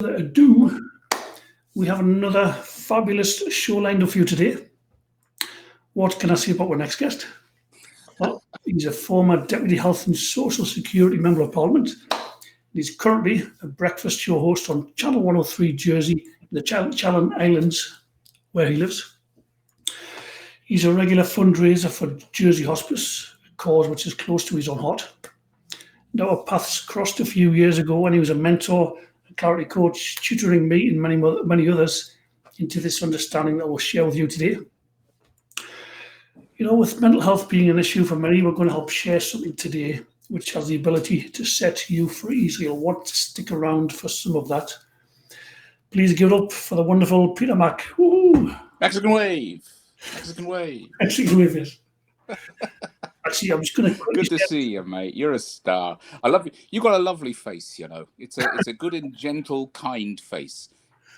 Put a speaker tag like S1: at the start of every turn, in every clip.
S1: ado, we have another fabulous show lined up for you today. What can I say about our next guest? Well, he's a former Deputy Health and Social Security Member of Parliament. He's currently a breakfast show host on Channel 103 Jersey, in the Channel Islands, where he lives. He's a regular fundraiser for Jersey Hospice, a cause which is close to his own heart. Now, our paths crossed a few years ago when he was a mentor, a clarity coach, tutoring me and many others into this understanding that we'll share with you today. With mental health being an issue for many, we're going to help share something today which has the ability to set you free. So you'll want to stick around for some of that. Please give it up for the wonderful Peter Mack. Woo!
S2: Mexican wave. Mexican wave.
S1: Mexican wave, yes. Actually, I'm just going to.
S2: Good to see you, mate. You're a star. I love you. You got a lovely face. It's a good and gentle, kind face.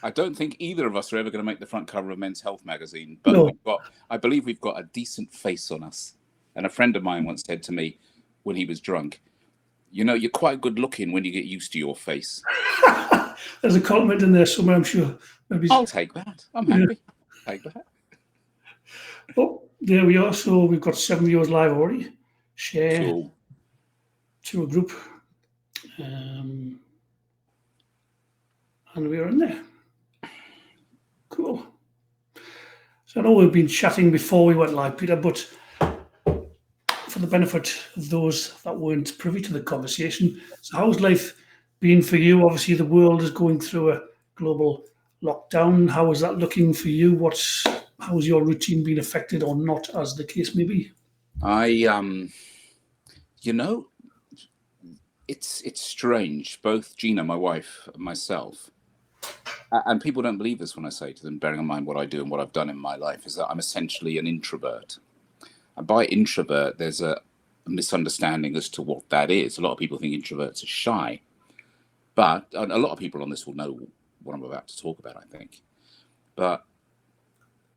S2: I don't think either of us are ever going to make the front cover of Men's Health magazine, but
S1: No.
S2: I believe we've got a decent face on us. And a friend of mine once said to me when he was drunk, you're quite good looking when you get used to your face.
S1: There's a compliment in there somewhere, I'm sure. Maybe.
S2: I'll take that. I'm happy. Take that.
S1: Oh, there we are. So we've got 7 viewers live already. Share
S2: Cool.
S1: to a group. And we are in there. Cool. So I know we've been chatting before we went live, Peter, but for the benefit of those that weren't privy to the conversation, so how's life been for you? Obviously, the world is going through a global lockdown. How is that looking for you? How has your routine been affected or not, as the case may be?
S2: It's strange. Both Gina, my wife, and myself, and people don't believe this when I say to them, bearing in mind what I do and what I've done in my life, is that I'm essentially an introvert. And by introvert, there's a misunderstanding as to what that is. A lot of people think introverts are shy, but a lot of people on this will know what I'm about to talk about, I think. But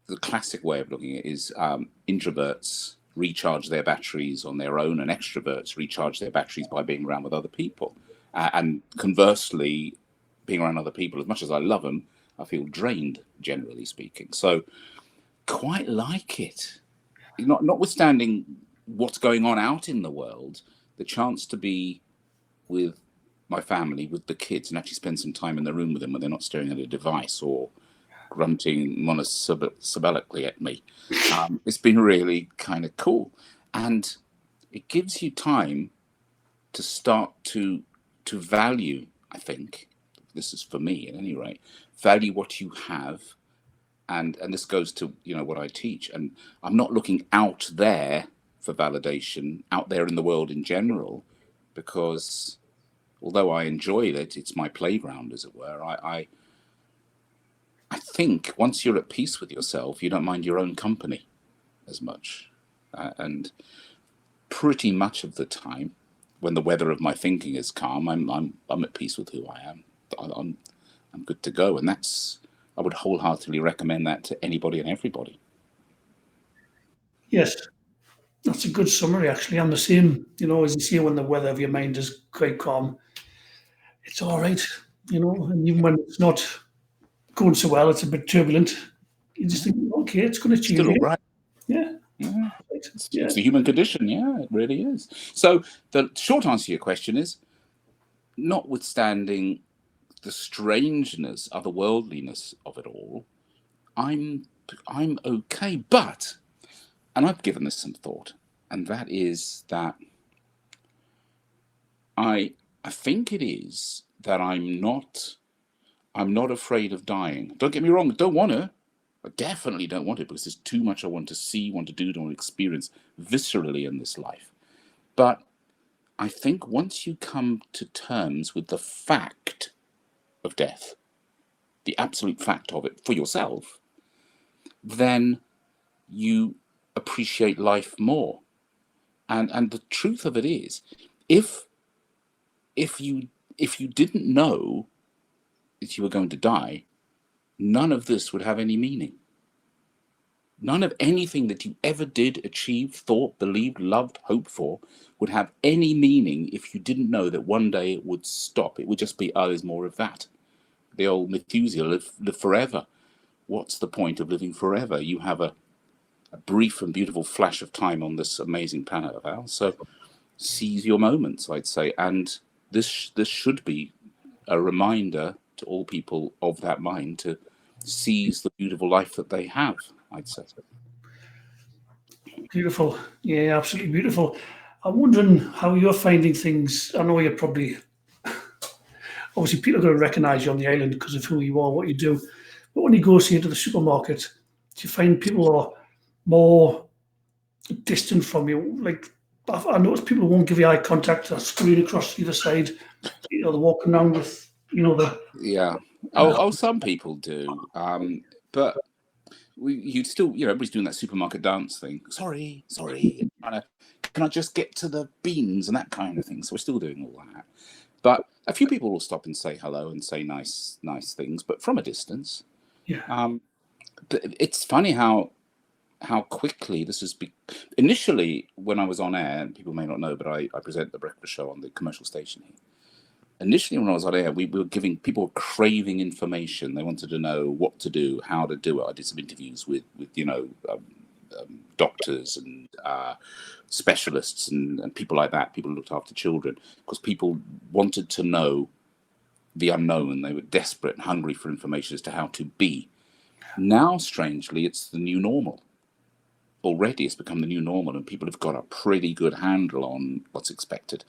S2: the classic way of looking at it is introverts recharge their batteries on their own, and extroverts recharge their batteries by being around with other people. And conversely, being around other people, as much as I love them, I feel drained, generally speaking. So quite like it. Notwithstanding what's going on out in the world, the chance to be with my family, with the kids, and actually spend some time in the room with them when they're not staring at a device or grunting monosyllabically at me. It's been really kind of cool. And it gives you time to start to value, I think, this is for me at any rate, value what you have. And this goes to, what I teach. And I'm not looking out there for validation, out there in the world in general, because although I enjoy it, it's my playground, as it were. I think once you're at peace with yourself, you don't mind your own company as much. And pretty much of the time, when the weather of my thinking is calm, I'm at peace with who I am. I'm good to go, and I would wholeheartedly recommend that to anybody and everybody.
S1: Yes, that's a good summary, actually. I'm the same, as you say, when the weather of your mind is quite calm, it's all right, and even when it's not going so well, it's a bit turbulent, you just think, okay, it's going to change.
S2: Still all right.
S1: Yeah.
S2: Yeah. It's the human condition. Yeah, it really is. So the short answer to your question is, notwithstanding the strangeness, otherworldliness of it all, I'm okay. But, and I've given this some thought, and that is that I think it is that I'm not afraid of dying. Don't get me wrong, I don't want to. I definitely don't want it, because there's too much I want to see, want to do, want to experience viscerally in this life. But I think once you come to terms with the fact of death, the absolute fact of it for yourself, then you appreciate life more. And the truth of it is, if you didn't know that you were going to die, none of this would have any meaning. None of anything that you ever did, achieved, thought, believed, loved, hoped for would have any meaning if you didn't know that one day it would stop. It would just be, oh, there's more of that. the old Methuselah, live forever. What's the point of living forever? You have a brief and beautiful flash of time on this amazing planet of ours. So seize your moments, I'd say. And this should be a reminder to all people of that mind to seize the beautiful life that they have, I'd say.
S1: Beautiful. Yeah, absolutely beautiful. I'm wondering how you're finding things. I know you're probably, obviously, people are going to recognize you on the island because of who you are, what you do. But when you go, say, into the supermarket, do you find people are more distant from you? Like, I notice people won't give you eye contact, they're screwing across the other side. They're walking around with, the.
S2: Yeah. Oh, some people do. But you'd still, everybody's doing that supermarket dance thing. Sorry. Can I just get to the beans and that kind of thing? So we're still doing all that. But a few people will stop and say hello and say nice things, but from a distance.
S1: Yeah.
S2: But it's funny how quickly this has been. Initially, when I was on air, and people may not know, but I present the breakfast show on the commercial station here. Initially, when I was on air, we were giving people craving information. They wanted to know what to do, how to do it. I did some interviews with doctors and specialists and people like that, people who looked after children, because people wanted to know the unknown. They were desperate and hungry for information as to how to be. Now, strangely, it's the new normal. Already, it's become the new normal, and people have got a pretty good handle on what's expected.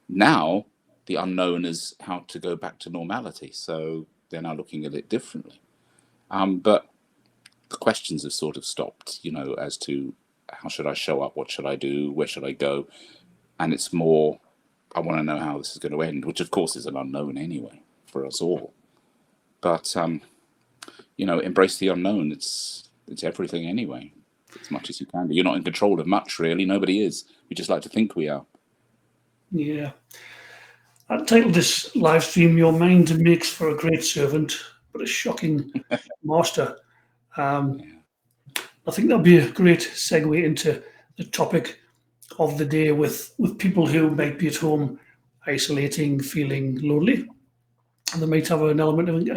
S2: Now, the unknown is how to go back to normality. So they're now looking at it differently. But the questions have sort of stopped, as to how should I show up? What should I do? Where should I go? And it's more, I want to know how this is going to end, which of course is an unknown anyway for us all. But, embrace the unknown. It's everything anyway, as much as you can do. You're not in control of much, really. Nobody is. We just like to think we are.
S1: Yeah. I titled this live stream, Your Mind Makes for a Great Servant, but a Shocking Master. I think that'll be a great segue into the topic of the day with people who might be at home isolating, feeling lonely. And they might have an element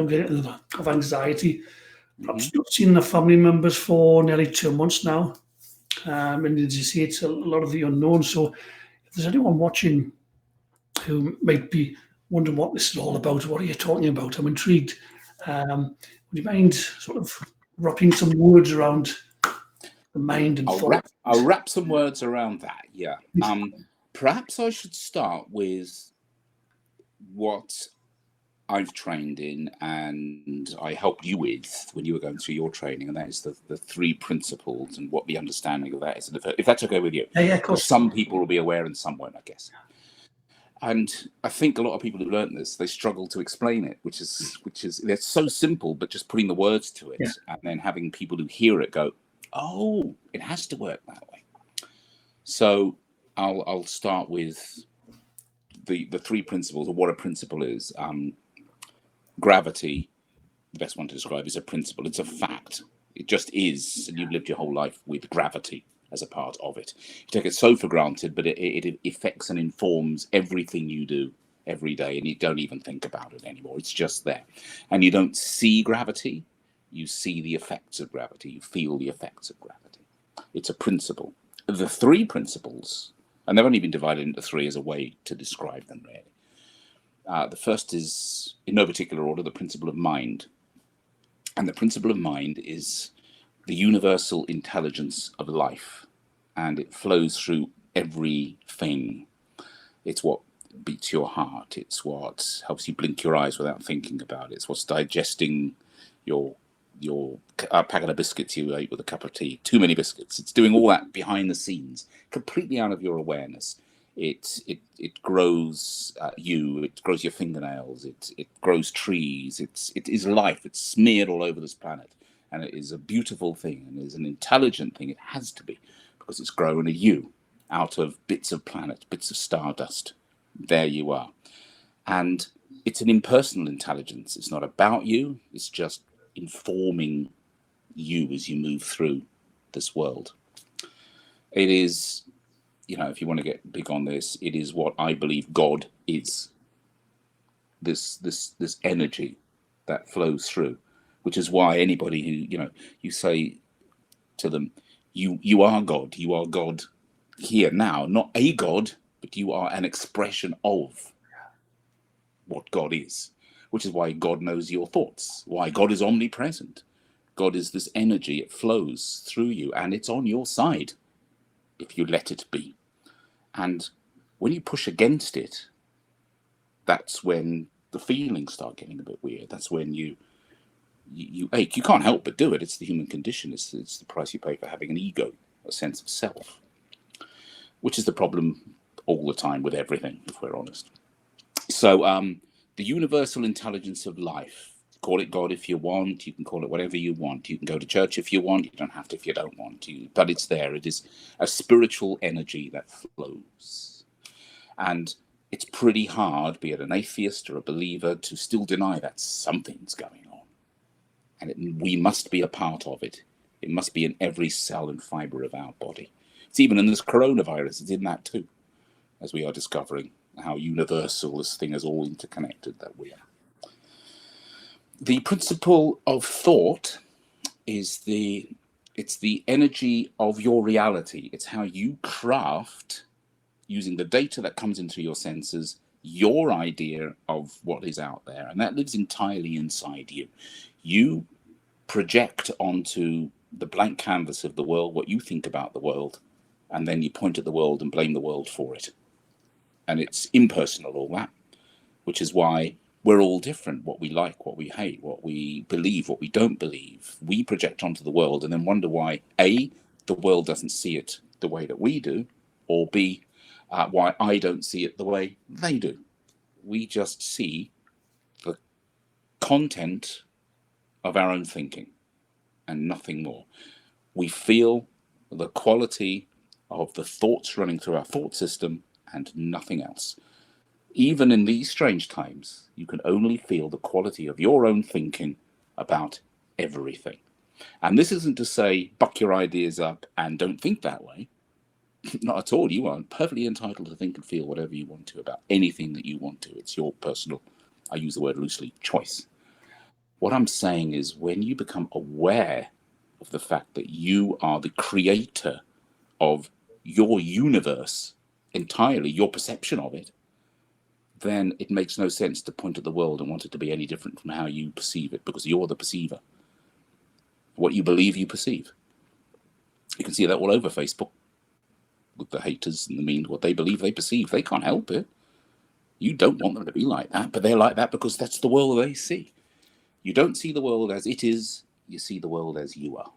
S1: of anxiety. Perhaps not seen their family members for nearly 2 months now. And as you say, it's a lot of the unknown. So if there's anyone watching who might be wondering what this is all about, what are you talking about? I'm intrigued. Would you mind sort of wrapping some words around the mind and thought?
S2: I'll wrap some words around that, yeah. Perhaps I should start with what I've trained in and I helped you with when you were going through your training, and that is the 3 principles and what the understanding of that is. And if that's okay with you.
S1: Yeah, of course.
S2: Some people will be aware and some won't, I guess. And I think a lot of people who learn this, they struggle to explain it, which is they're so simple, but just putting the words to it and then having people who hear it go, oh, it has to work that way. So I'll start with the 3 principles, or what a principle is. Gravity, the best one to describe, is a principle. It's a fact. It just is, and you've lived your whole life with gravity as a part of it. You take it so for granted, but it affects and informs everything you do every day, and you don't even think about it anymore. It's just there. And you don't see gravity, you see the effects of gravity, you feel the effects of gravity. It's a principle. The 3 principles, and they've only been divided into 3 as a way to describe them, really. The first is, in no particular order, the principle of mind. And the principle of mind is the universal intelligence of life, and it flows through everything. It's what beats your heart. It's what helps you blink your eyes without thinking about it. It's what's digesting your packet of biscuits you ate with a cup of tea. Too many biscuits. It's doing all that behind the scenes, completely out of your awareness. It grows you. It grows your fingernails. It grows trees. It is life. It's smeared all over this planet. And it is a beautiful thing, and it is an intelligent thing. It has to be, because it's grown a you out of bits of planet, bits of stardust. There you are. And it's an impersonal intelligence. It's not about you. It's just informing you as you move through this world. It is, if you want to get big on this, it is what I believe God is. This energy that flows through, which is why anybody who, you say to them, you are God, you are God here now, not a God, but you are an expression of what God is, which is why God knows your thoughts, why God is omnipresent. God is this energy, it flows through you, and it's on your side if you let it be. And when you push against it, that's when the feelings start getting a bit weird. That's when you ache. You can't help but do it. It's the human condition. It's the price you pay for having an ego, a sense of self, which is the problem all the time with everything, if we're honest. So the universal intelligence of life, call it God if you want, you can call it whatever you want, you can go to church if you want, you don't have to if you don't want to, but it's there. It is a spiritual energy that flows. And it's pretty hard, be it an atheist or a believer, to still deny that something's going on. And we must be a part of it. It must be in every cell and fibre of our body. It's even in this coronavirus, it's in that too, as we are discovering how universal this thing is, all interconnected that we are. The principle of thought is it's the energy of your reality. It's how you craft, using the data that comes into your senses, your idea of what is out there. And that lives entirely inside you. You project onto the blank canvas of the world what you think about the world, and then you point at the world and blame the world for it. And it's impersonal, all that, which is why we're all different. What we like, what we hate, what we believe, what we don't believe, we project onto the world and then wonder why, A, the world doesn't see it the way that we do, or B, why I don't see it the way they do. We just see the content of our own thinking and nothing more. We feel the quality of the thoughts running through our thought system and nothing else. Even in these strange times, you can only feel the quality of your own thinking about everything. And this isn't to say buck your ideas up and don't think that way. Not at all. You are perfectly entitled to think and feel whatever you want to about anything that you want to. It's your personal, I use the word loosely, choice. What I'm saying is when you become aware of the fact that you are the creator of your universe entirely, your perception of it, then it makes no sense to point at the world and want it to be any different from how you perceive it, because you're the perceiver. What you believe, you perceive. You can see that all over Facebook with the haters and the mean, what they believe, they perceive. They can't help it. You don't want them to be like that, but they're like that because that's the world they see. You don't see the world as it is, you see the world as you are.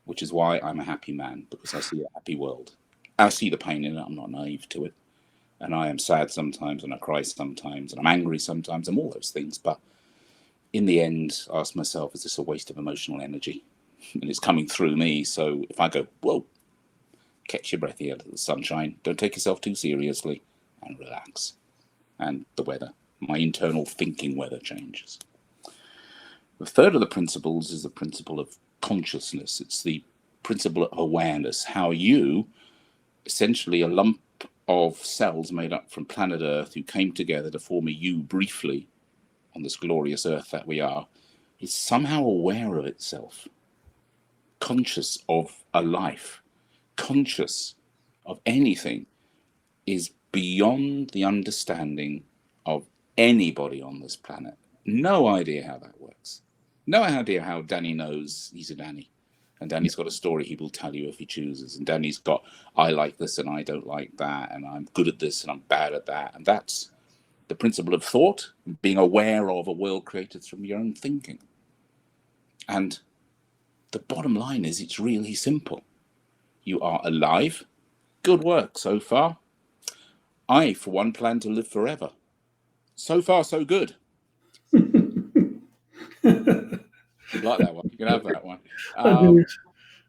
S2: Which is why I'm a happy man, because I see a happy world. I see the pain in it, I'm not naive to it. And I am sad sometimes, and I cry sometimes, and I'm angry sometimes, and all those things. But in the end, I ask myself, is this a waste of emotional energy? And it's coming through me. So if I go, whoa, catch your breath here, the sunshine, don't take yourself too seriously, and relax. And the weather, my internal thinking weather changes. The third of the principles is the principle of consciousness. It's the principle of awareness, how you, essentially a lump of cells made up from planet Earth who came together to form a you briefly on this glorious Earth that we are, is somehow aware of itself, conscious of a life, conscious of anything, is beyond the understanding of anybody on this planet. No idea how that works. No idea how Danny knows he's a Danny. And Danny's got a story he will tell you if he chooses. And Danny's got, I like this and I don't like that. And I'm good at this and I'm bad at that. And that's the principle of thought, being aware of a world created from your own thinking. And the bottom line is it's really simple. You are alive. Good work so far. I, for one, plan to live forever. So far, so good. You like that one? You can have that one.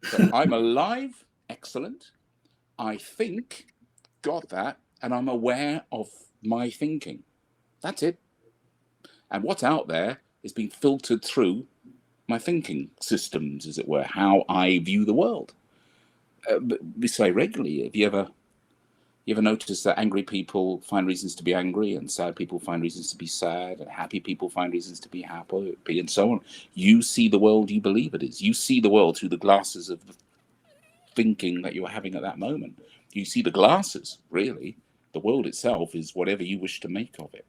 S2: So I'm alive. Excellent. I think, got that, and I'm aware of my thinking. That's it. And what's out there is being filtered through my thinking systems, as it were, how I view the world. We say regularly, have you ever You ever notice that angry people find reasons to be angry, and sad people find reasons to be sad, and happy people find reasons to be happy, and so on? You see the world you believe it is. You see the world through the glasses of the thinking that you're having at that moment. You see the glasses, really. The world itself is whatever you wish to make of it,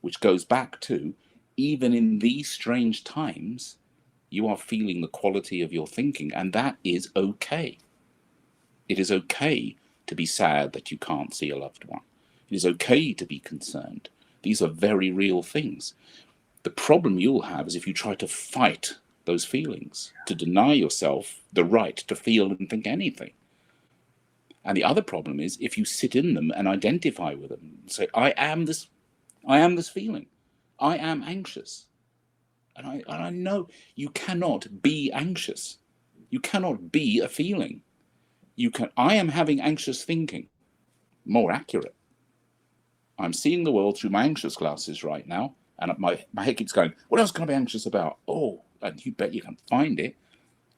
S2: which goes back to, even in these strange times, you are feeling the quality of your thinking, and that is okay. It is okay to be sad that you can't see a loved one. It is okay to be concerned. These are very real things. The problem you'll have is if you try to fight those feelings, to deny yourself the right to feel and think anything. And the other problem is if you sit in them and identify with them and say, I am this feeling. I am anxious. And I know you cannot be anxious. You cannot be a feeling. I am having anxious thinking. More accurate. I'm seeing the world through my anxious glasses right now, and my head keeps going, what else can I be anxious about? Oh, and you bet you can find it.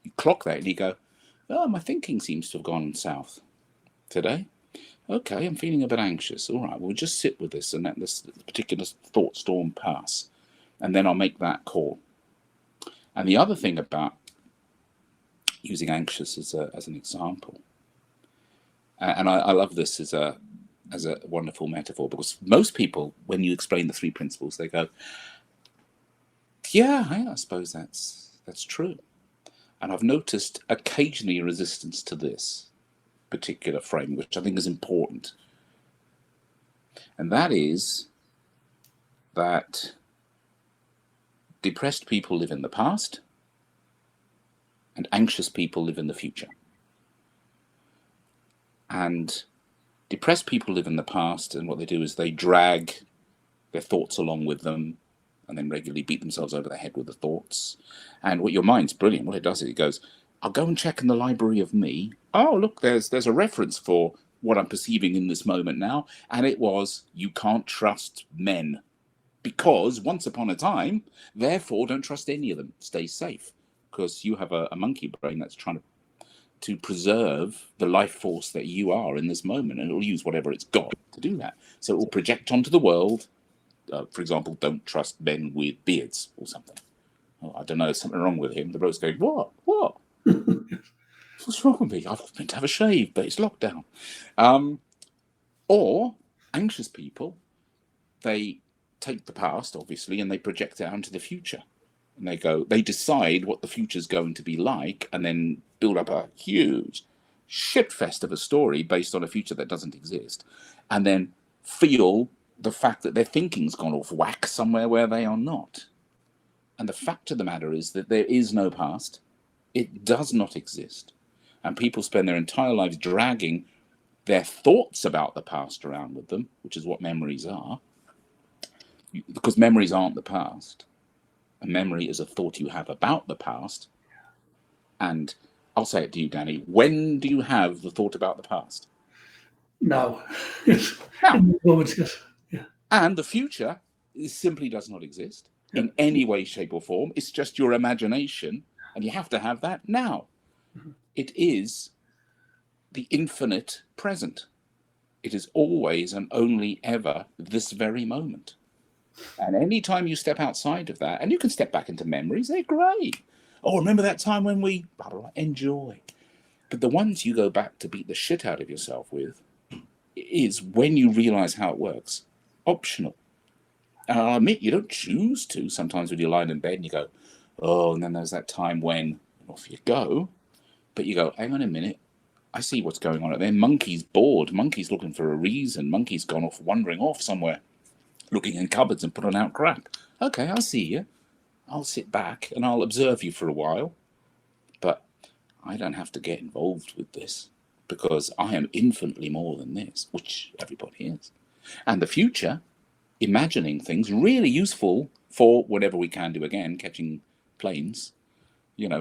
S2: You clock that and you go, oh, my thinking seems to have gone south today. Okay, I'm feeling a bit anxious. All right, we'll just sit with this and let this particular thought storm pass, and then I'll make that call. And the other thing about using anxious as an example, and I love this as a wonderful metaphor, because most people, when you explain the three principles, they go, yeah, I suppose that's true. And I've noticed occasionally a resistance to this particular frame, which I think is important. And that is that depressed people live in the past and anxious people live in the future. And depressed people live in the past, and what they do is they drag their thoughts along with them and then regularly beat themselves over the head with the thoughts. And what your mind's brilliant. What it does is it goes, I'll go and check in the library of me. Oh, look, there's a reference for what I'm perceiving in this moment now. And it was, you can't trust men. Because once upon a time, therefore don't trust any of them. Stay safe. Because you have a monkey brain that's trying to preserve the life force that you are in this moment. And it'll use whatever it's got to do that. So it will project onto the world. For example, don't trust men with beards or something. Oh, I don't know, there's something wrong with him. The bloke's going, what? What's wrong with me? I've meant to have a shave, but it's lockdown. Or anxious people, they take the past, obviously, and they project it out into the future. And they decide what the future's going to be like, and then build up a huge shitfest of a story based on a future that doesn't exist. And then feel the fact that their thinking's gone off whack somewhere where they are not. And the fact of the matter is that there is no past. It does not exist. And people spend their entire lives dragging their thoughts about the past around with them, which is what memories are. Because memories aren't the past. A memory is a thought you have about the past. And I'll say it to you, Danny. When do you have the thought about the past?
S1: Now. Yes.
S2: Now.
S1: In the moment, yes. Yeah.
S2: And the future simply does not exist in any way, shape, or form. It's just your imagination, and you have to have that now. Mm-hmm. It is the infinite present. It is always and only ever this very moment. And anytime you step outside of that, and you can step back into memories, they're great. Oh, remember that time when we blah, blah, blah, enjoy. But the ones you go back to beat the shit out of yourself with is, when you realize how it works, optional. And I'll admit, you don't choose to. Sometimes when you're lying in bed and you go, oh, and then there's that time when off you go. But you go, hang on a minute, I see what's going on. There, Monkey's bored. Monkey's looking for a reason. Monkey's gone off, wandering off somewhere, looking in cupboards and putting out crap. Okay, I see you. I'll sit back and I'll observe you for a while. But I don't have to get involved with this, because I am infinitely more than this, which everybody is. And the future, imagining things, really useful for whatever we can do, again, catching planes,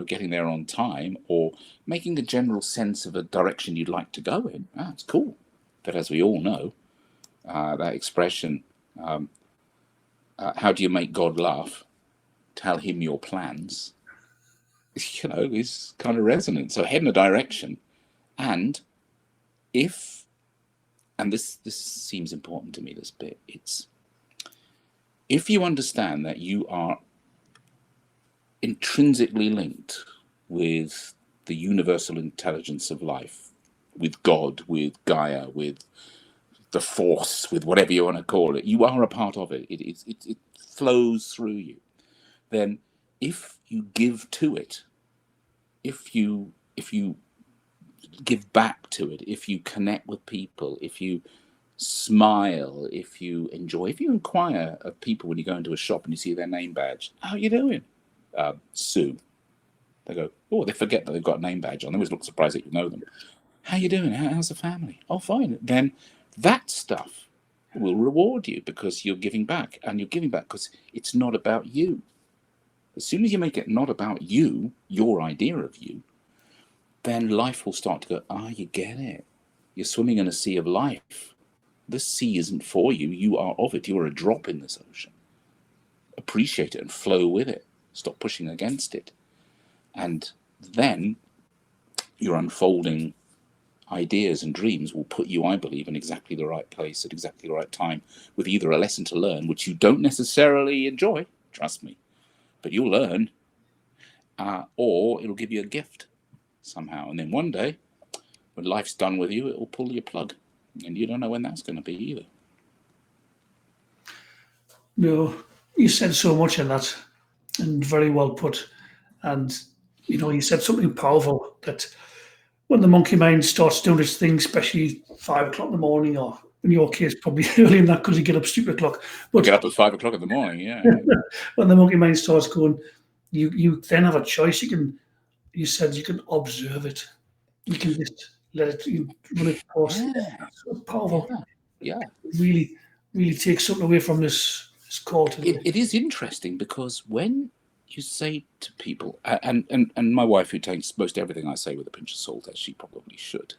S2: getting there on time, or making a general sense of a direction you'd like to go in. That's cool. But as we all know, that expression, how do you make God laugh? Tell him your plans, is kind of resonant. So head in a direction. And if and this seems important to me, this bit, it's if you understand that you are intrinsically linked with the universal intelligence of life, with God, with Gaia, with the force, with whatever you want to call it, you are a part of it. It flows through you. Then if you give to it, if you give back to it, if you connect with people, if you smile, if you enjoy, if you inquire of people when you go into a shop and you see their name badge, how are you doing? Sue. They go, oh, they forget that they've got a name badge on. They always look surprised that you know them. How you doing? How's the family? Oh, fine. Then that stuff will reward you because you're giving back, and you're giving back because it's not about you. As soon as you make it not about you, your idea of you, then life will start to go, you get it. You're swimming in a sea of life. This sea isn't for you. You are of it. You are a drop in this ocean. Appreciate it and flow with it. Stop pushing against it. And then your unfolding ideas and dreams will put you, I believe, in exactly the right place at exactly the right time, with either a lesson to learn, which you don't necessarily enjoy, trust me, but you'll learn, or it'll give you a gift somehow. And then one day, when life's done with you, it will pull your plug, and you don't know when that's going to be either.
S1: No, you said so much in that, and very well put. And you said something powerful that when the monkey mind starts doing its thing, especially 5 o'clock in the morning, or in your case, probably early in that because you get up stupid o'clock. But
S2: get up at 5 o'clock in the morning, yeah.
S1: When the monkey mind starts going, you then have a choice. You said you can observe it. You can just let it run its course.
S2: Yeah.
S1: So powerful.
S2: Yeah.
S1: Really, really takes something away from this call today.
S2: It is interesting because when you say to people, and my wife, who takes most everything I say with a pinch of salt, as she probably should,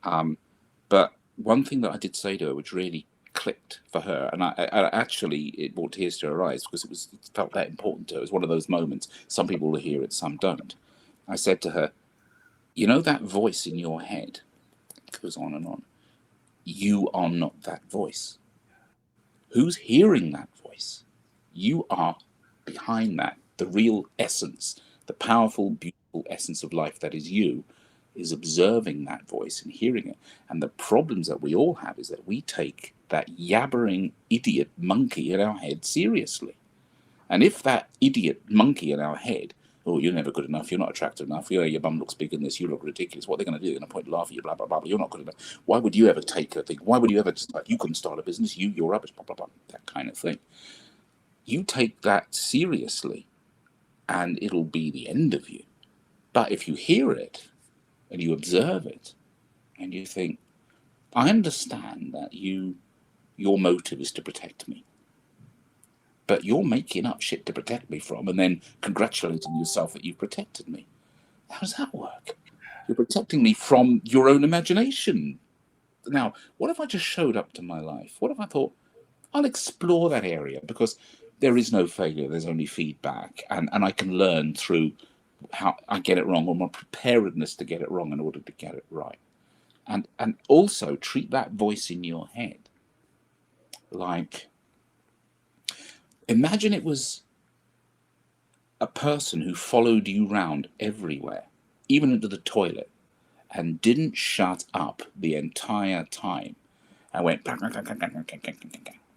S2: but one thing that I did say to her, which really clicked for her, and I actually, it brought tears to her eyes because it felt that important to her. It was one of those moments. Some people will hear it, some don't. I said to her, that voice in your head goes on and on. You are not that voice. Who's hearing that voice? You are behind that. The real essence, the powerful, beautiful essence of life that is you, is observing that voice and hearing it. And the problems that we all have is that we take that yabbering idiot monkey in our head seriously. And if that idiot monkey in our head, oh, you're never good enough, you're not attractive enough, your bum looks big in this, you look ridiculous, what are they going to do? They're going to point and laugh at you, blah, blah, blah, you're not good enough. Why would you ever take a thing? Why would you ever start? You couldn't start a business, you're rubbish, blah, blah, blah, that kind of thing. You take that seriously and it'll be the end of you. But if you hear it and you observe it and you think, I understand that your motive is to protect me, but you're making up shit to protect me from and then congratulating yourself that you've protected me. How does that work? You're protecting me from your own imagination. Now, what if I just showed up to my life? What if I thought, I'll explore that area because there is no failure, there's only feedback, and I can learn through how I get it wrong or my preparedness to get it wrong in order to get it right. And also treat that voice in your head like, imagine it was a person who followed you round everywhere, even into the toilet, and didn't shut up the entire time and went,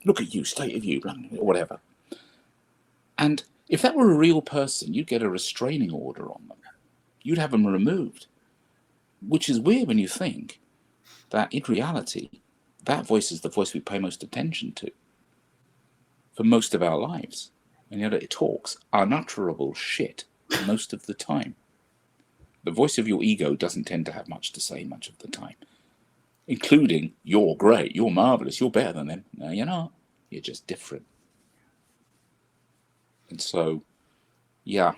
S2: look at you, state of you, or whatever. And if that were a real person, you'd get a restraining order on them. You'd have them removed, which is weird when you think that in reality, that voice is the voice we pay most attention to for most of our lives. And yet it talks unutterable shit most of the time. The voice of your ego doesn't tend to have much to say much of the time, including, you're great, you're marvelous, you're better than them. No, you're not. You're just different. And so, yeah,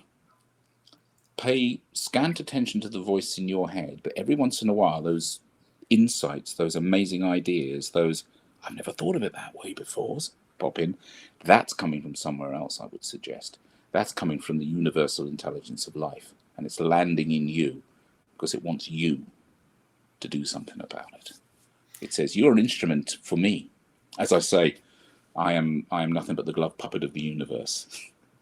S2: pay scant attention to the voice in your head, but every once in a while, those insights, those amazing ideas, those, I've never thought of it that way before, pop in, that's coming from somewhere else, I would suggest. That's coming from the universal intelligence of life, and it's landing in you because it wants you to do something about it. It says, "You're an instrument for me." As I say, I am nothing but the glove puppet of the universe.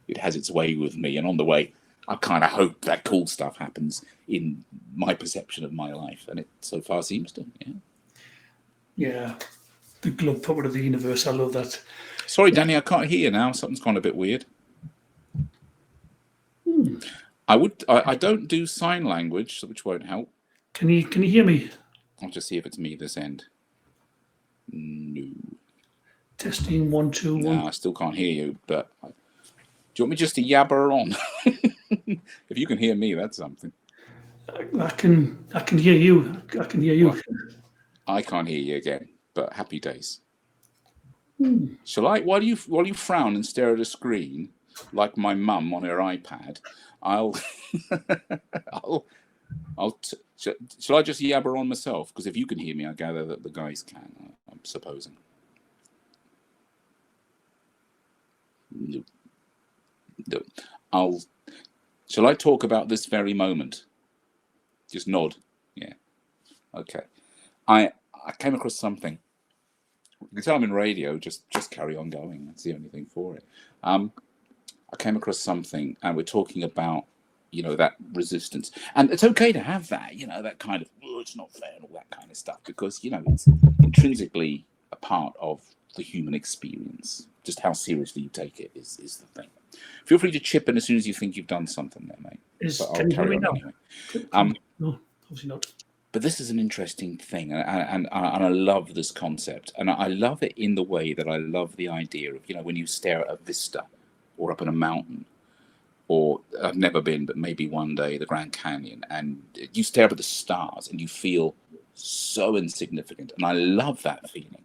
S2: It has its way with me, and on the way, I kind of hope that cool stuff happens in my perception of my life, and it so far seems to. Yeah.
S1: Yeah, the glove puppet of the universe. I love that.
S2: Sorry, Danny, I can't hear you now. Something's gone a bit weird. I don't do sign language, which won't help.
S1: Can you hear me?
S2: I'll just see if it's me this end. No.
S1: Testing 1 2 1.
S2: No, I still can't hear you. But do you want me just to yabber on? If you can hear me, that's something.
S1: I can hear you. I can hear you.
S2: Well, I can't hear you again. But happy days.
S1: Hmm.
S2: Shall I? While you frown and stare at a screen like my mum on her iPad, I'll shall I just yabber on myself? Because if you can hear me, I gather that the guys can. I'm supposing. No. Shall I talk about this very moment? Just nod. Yeah. Okay. I came across something. You can tell I'm in radio. Just carry on going. That's the only thing for it. I came across something, and we're talking about, that resistance, and it's okay to have that, that kind of, oh, it's not fair and all that kind of stuff, because it's intrinsically a part of the human experience. Just how seriously you take it is the thing. Feel free to chip in as soon as you think you've done something there, mate. But I'll carry on anyway.
S1: No, obviously not.
S2: But this is an interesting thing, and I love this concept, and I love it in the way that I love the idea of, when you stare at a vista or up in a mountain, or I've never been, but maybe one day, the Grand Canyon, and you stare up at the stars and you feel so insignificant. And I love that feeling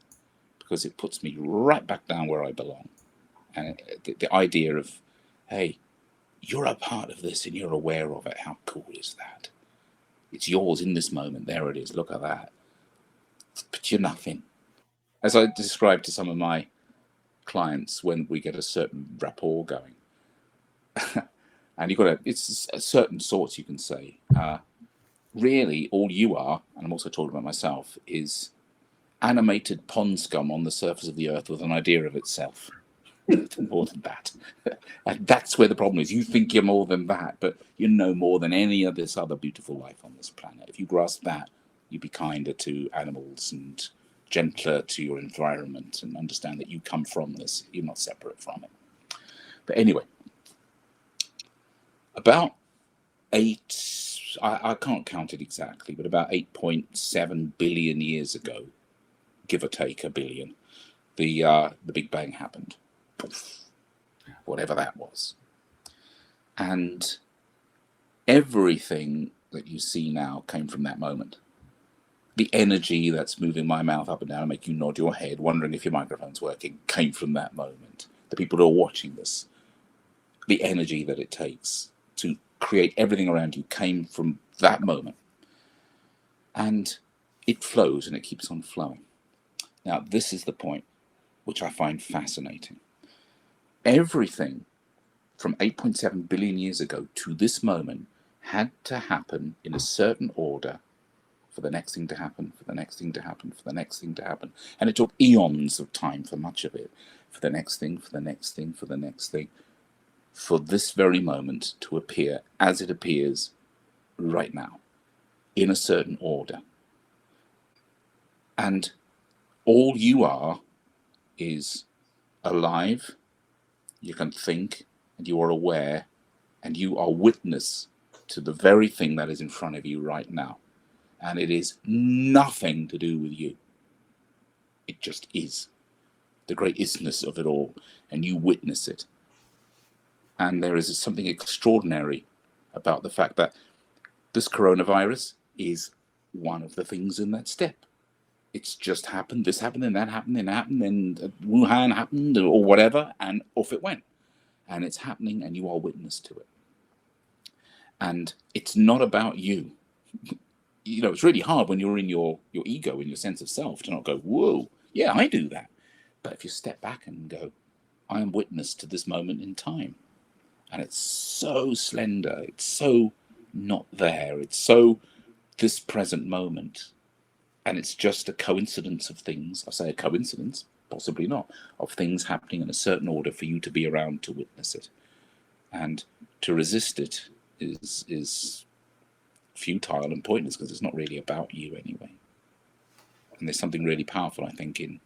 S2: because it puts me right back down where I belong. And the idea of, hey, you're a part of this and you're aware of it. How cool is that? It's yours in this moment. There it is. Look at that. But you're nothing. As I described to some of my clients, when we get a certain rapport going, and it's a certain sorts, you can say, really all you are, and I'm also talking about myself, is animated pond scum on the surface of the earth with an idea of itself. More than that. And that's where the problem is. You think you're more than that, but you're no more than any of this other beautiful life on this planet. If you grasp that, you'd be kinder to animals and gentler to your environment, and understand that you come from this. You're not separate from it. But anyway, about I can't count it exactly, but about 8.7 billion years ago, give or take a billion, the Big Bang happened. Poof, whatever that was. And everything that you see now came from that moment. The energy that's moving my mouth up and down and make you nod your head, wondering if your microphone's working, came from that moment. The people who are watching this, the energy that it takes to create everything around you came from that moment. And it flows and it keeps on flowing. Now, this is the point which I find fascinating. Everything from 8.7 billion years ago to this moment had to happen in a certain order for the next thing to happen, for the next thing to happen, for the next thing to happen. And it took eons of time for much of it, for the next thing, for the next thing, for the next thing, for this very moment to appear as it appears right now, in a certain order. And all you are is alive, you can think, and you are aware, and you are witness to the very thing that is in front of you right now. And it is nothing to do with you. It just is. The great isness of it all, and you witness it. And there is something extraordinary about the fact that this coronavirus is one of the things in that step. It's just happened, this happened, and that happened, and that happened, and Wuhan happened, or whatever, and off it went. And it's happening, and you are witness to it. And it's not about you. It's really hard when you're in your ego, in your sense of self, to not go, whoa, yeah, I do that. But if you step back and go, I am witness to this moment in time. And it's so slender, it's so not there, it's so this present moment. And it's just a coincidence of things. I say a coincidence, possibly not, of things happening in a certain order for you to be around to witness it. And to resist it is futile and pointless, because it's not really about you anyway. And there's something really powerful, I think, in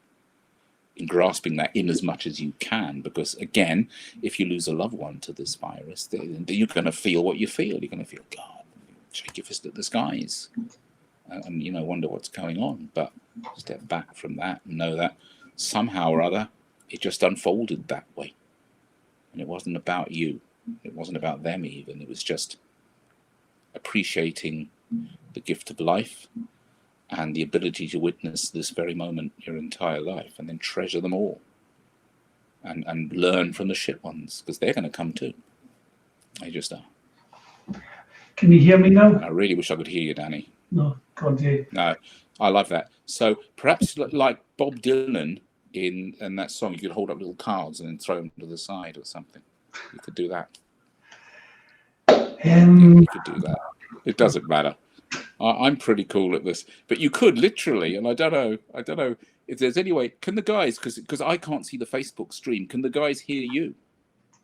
S2: grasping that in as much as you can, because again, if you lose a loved one to this virus, then you're going to feel what you feel. You're going to feel, God, shake your fist at the skies, and wonder what's going on. But step back from that and know that somehow or other it just unfolded that way, and it wasn't about you, it wasn't about them even. It was just appreciating the gift of life and the ability to witness this very moment your entire life, and then treasure them all, and learn from the shit ones, because they're going to come too. They just are.
S1: Can you hear me now?
S2: And I really wish I could hear you, Danny.
S1: No, God, yeah.
S2: No, I love that. So perhaps like Bob Dylan in that song, you could hold up little cards and then throw them to the side or something. You could do that. You could do that. It doesn't matter. I'm pretty cool at this, but you could literally, and I don't know if there's any way. Can the guys, because I can't see the Facebook stream, can the guys hear you?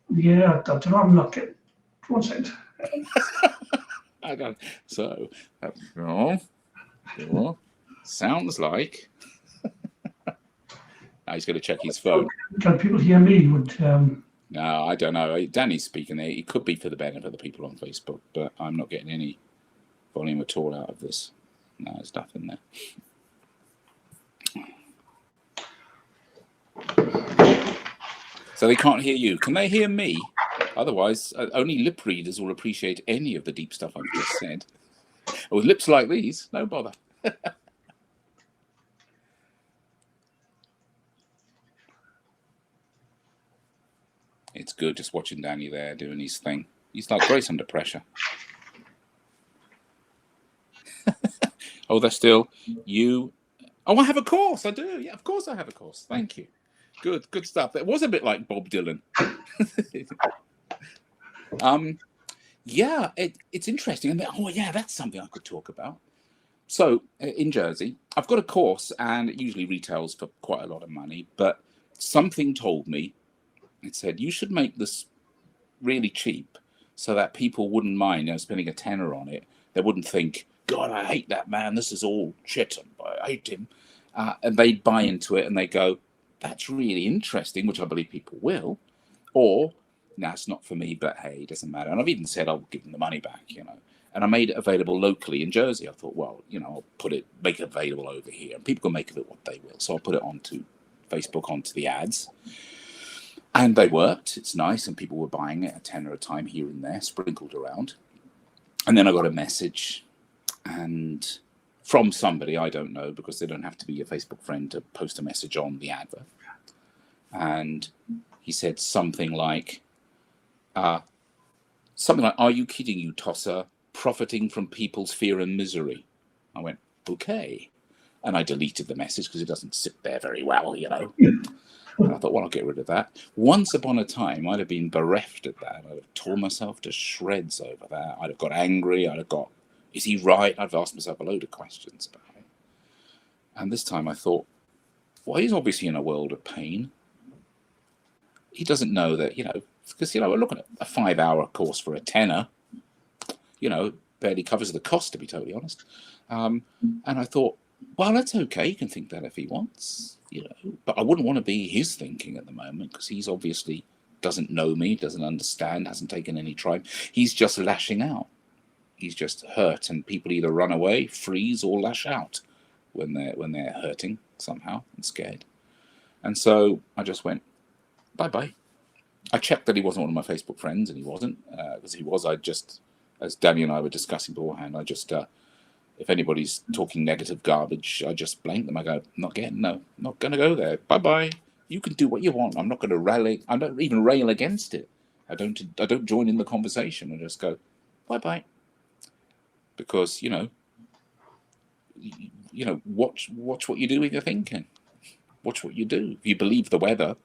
S1: Yeah, I don't know. I'm not getting. 1 second.
S2: I got so. Sounds like. Now he's going to check his phone.
S1: Can people hear me?
S2: No, I don't know. Danny's speaking there. It could be for the benefit of the people on Facebook, but I'm not getting any volume at all out of this. No, there's nothing there. So they can't hear you. Can they hear me? Otherwise, only lip readers will appreciate any of the deep stuff I've just said. With lips like these, no bother. It's good just watching Danny there doing his thing. He's like Grace under pressure. Oh, they're still you. Oh, I have a course. I do. Yeah, of course I have a course. Thank you. Good stuff. That was a bit like Bob Dylan. Yeah, it's interesting. I mean, oh yeah, that's something I could talk about. So in Jersey, I've got a course, and it usually retails for quite a lot of money, but something told me, it said, you should make this really cheap so that people wouldn't mind, spending a tenner on it. They wouldn't think, God, I hate that man. This is all shit. I hate him. And they'd buy into it and they go, that's really interesting, which I believe people will. Or, no, it's not for me, but hey, it doesn't matter. And I've even said I'll give them the money back, And I made it available locally in Jersey. I thought, well, I'll make it available over here, and people can make of it what they will. So I'll put it onto Facebook, onto the ads. And they worked. It's nice. And people were buying it, a tenner a time here and there, sprinkled around. And then I got a message, and from somebody, I don't know, because they don't have to be a Facebook friend to post a message on the advert. And he said something like, are you kidding, you tosser, profiting from people's fear and misery? I went, okay. And I deleted the message because it doesn't sit there very well, And I thought, well, I'll get rid of that. Once upon a time, I'd have been bereft of that. I'd have torn myself to shreds over that. I'd have got angry. I'd have got, is he right? I'd have asked myself a load of questions about it. And this time I thought, well, he's obviously in a world of pain. He doesn't know that, because, we're looking at a 5-hour course for a tenner, barely covers the cost, to be totally honest. And I thought, well, that's okay. He can think that if he wants, but I wouldn't want to be his thinking at the moment, because he's obviously doesn't know me, doesn't understand, hasn't taken any time. He's just lashing out. He's just hurt, and people either run away, freeze, or lash out when they're hurting somehow and scared. And so I just went, bye-bye. I checked that he wasn't one of my Facebook friends, and he wasn't. Because he was, I just, as Danny and I were discussing beforehand, I just, if anybody's talking negative garbage, I just blank them. I go, not going to go there. Bye-bye. You can do what you want. I'm not going to rally. I don't even rail against it. I don't join in the conversation. I just go, bye-bye. Because, watch what you do with your thinking. Watch what you do. If you believe the weather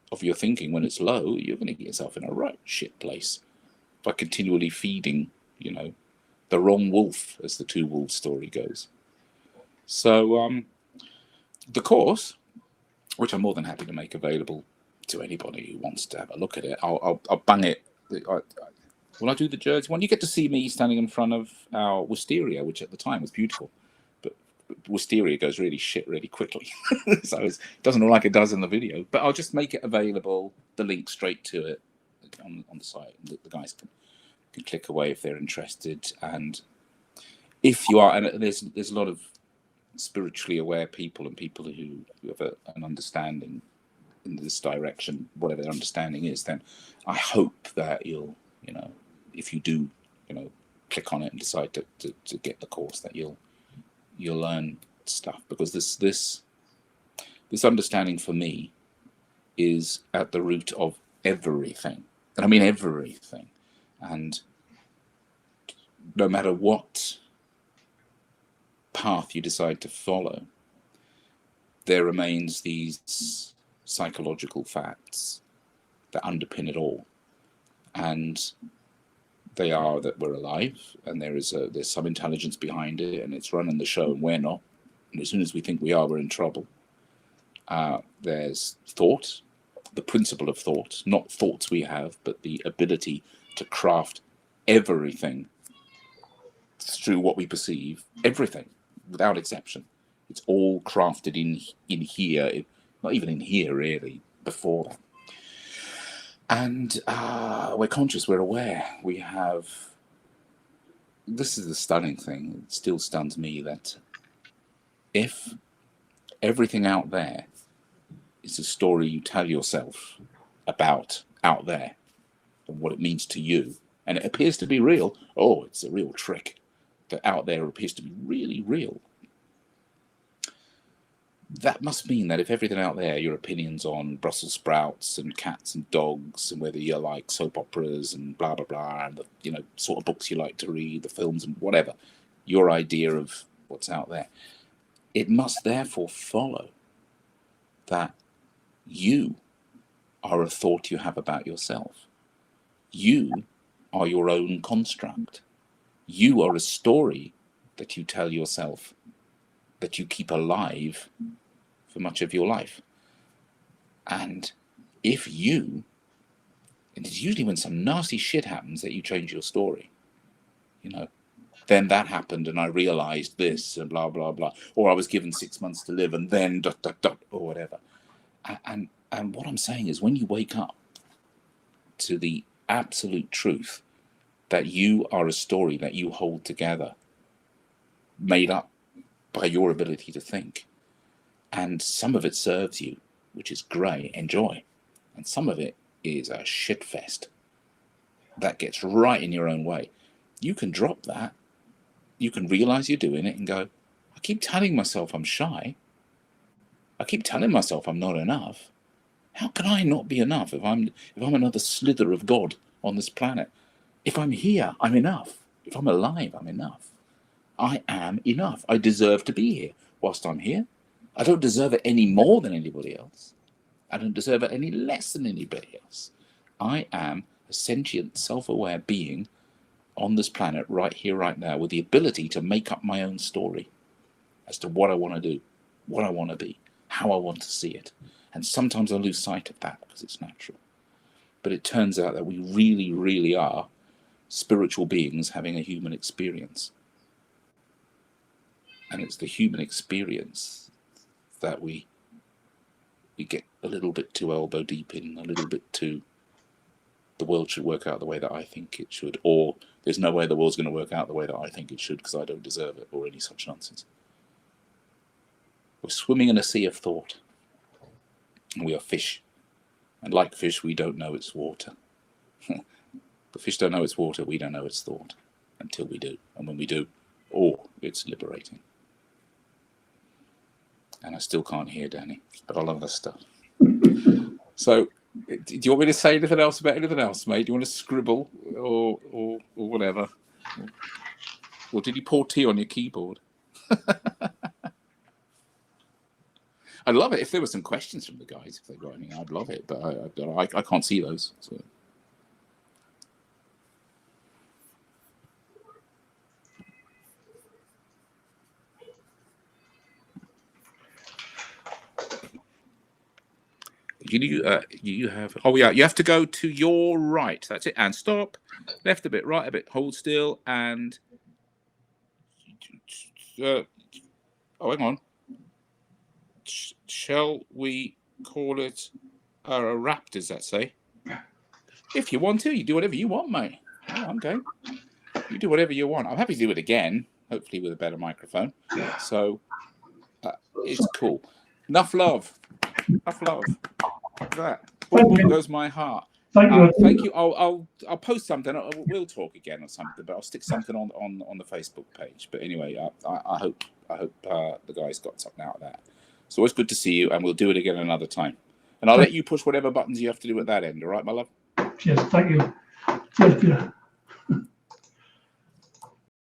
S2: of your thinking when it's low, you're going to get yourself in a right shit place by continually feeding, the wrong wolf, as the Two Wolves story goes. So the course, which I'm more than happy to make available to anybody who wants to have a look at it, I'll bang it. When I do the Jersey one, you get to see me standing in front of our wisteria, which at the time was beautiful. But wisteria goes really shit really quickly. So it doesn't look like it does in the video. But I'll just make it available, the link straight to it on the site. The guys can click away if they're interested. And if you are, and there's a lot of spiritually aware people and people who have an understanding in this direction, whatever their understanding is, then I hope that you'll, if you do, click on it and decide to get the course, that you'll learn stuff, because this understanding for me is at the root of everything, and I mean everything. And no matter what path you decide to follow, there remains these psychological facts that underpin it all, and they are that we're alive, and there's some intelligence behind it, and it's running the show, and we're not. And as soon as we think we are, we're in trouble. There's thought, the principle of thought, not thoughts we have, but the ability to craft everything through what we perceive, everything, without exception. It's all crafted in here, not even in here really, before that. And we're conscious, we're aware. We have. This is the stunning thing. It still stuns me that if everything out there is a story you tell yourself about out there and what it means to you, and it appears to be real, oh, it's a real trick. That out there appears to be really real. That must mean that if everything out there, your opinions on Brussels sprouts and cats and dogs, and whether you like soap operas and blah blah blah, and the sort of books you like to read, the films and whatever, your idea of what's out there, it must therefore follow that you are a thought you have about yourself. You are your own construct. You are a story that you tell yourself, that you keep alive for much of your life. And if you, and it's usually when some nasty shit happens that you change your story, then that happened and I realized this and blah, blah, blah, or I was given 6 months to live and then ... or whatever. And what I'm saying is, when you wake up to the absolute truth that you are a story that you hold together, made up by your ability to think, and some of it serves you, which is great, enjoy, and some of it is a shit fest that gets right in your own way, you can drop that. You can realize you're doing it and go, I keep telling myself I'm shy. I keep telling myself I'm not enough. How can I not be enough if I'm another slither of God on this planet? If I'm here, I'm enough. If I'm alive, I'm enough. I am enough. I deserve to be here whilst I'm here. I don't deserve it any more than anybody else. I don't deserve it any less than anybody else. I am a sentient, self-aware being on this planet right here, right now, with the ability to make up my own story as to what I want to do, what I want to be, how I want to see it. And sometimes I lose sight of that because it's natural. But it turns out that we really, really are spiritual beings having a human experience. And it's the human experience that we get a little bit too elbow deep in, a little bit too, the world should work out the way that I think it should, or there's no way the world's going to work out the way that I think it should because I don't deserve it, or any such nonsense. We're swimming in a sea of thought, and we are fish. And like fish, we don't know it's water. The fish don't know it's water, we don't know it's thought until we do. And when we do, oh, it's liberating. And I still can't hear Danny, but I love this stuff. So, do you want me to say anything else about anything else, mate? Do you want to scribble or whatever? Or did you pour tea on your keyboard? I'd love it if there were some questions from the guys. If they've got any, I'd love it, but I can't see those. So. You have. Oh yeah, you have to go to your right. That's it. And stop. Left a bit, right a bit. Hold still and. Oh, hang on. Shall we call it a wrap? Does that say? If you want to, you do whatever you want, mate. Yeah, I'm game. You do whatever you want. I'm happy to do it again, hopefully with a better microphone. So it's cool. Enough love. Enough love. Like that. Boom, boom goes my heart.
S1: Thank you.
S2: Thank you. I'll post something. We'll talk again or something, but I'll stick something on the Facebook page. But anyway, I hope the guys got something out of that. It's always good to see you, and we'll do it again another time. And I'll let you push whatever buttons you have to do at that end. All right, my love.
S1: Cheers. Thank you. Cheers, Peter.